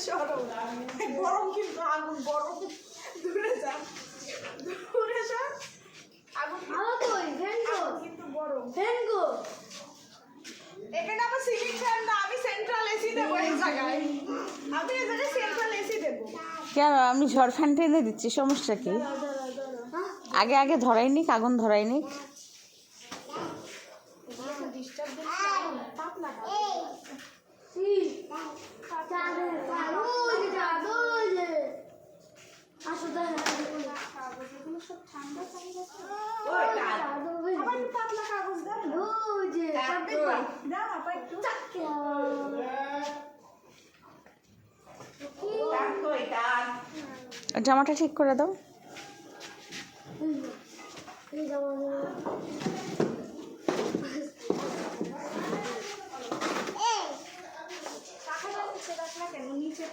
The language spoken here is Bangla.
সরো, গরম কিন্তু আগুন গরম, দূরে যা, দূরে যা, আগুন কিন্তু গরম। এখানে আমার সিলিং ফ্যান না, আমি সেন্ট্রাল এসি দেবো এই জায়গায়, আমি এই জায়গায় সেন্ট্রাল এসি দেবো। কেন আমি ঝড় ফ্যান টেনে দিচ্ছি, সমস্যা কি? আগে আগে ধরাই নিক, আগুন ধরাই নিক। জামাটা ঠিক করে দাও। নিচে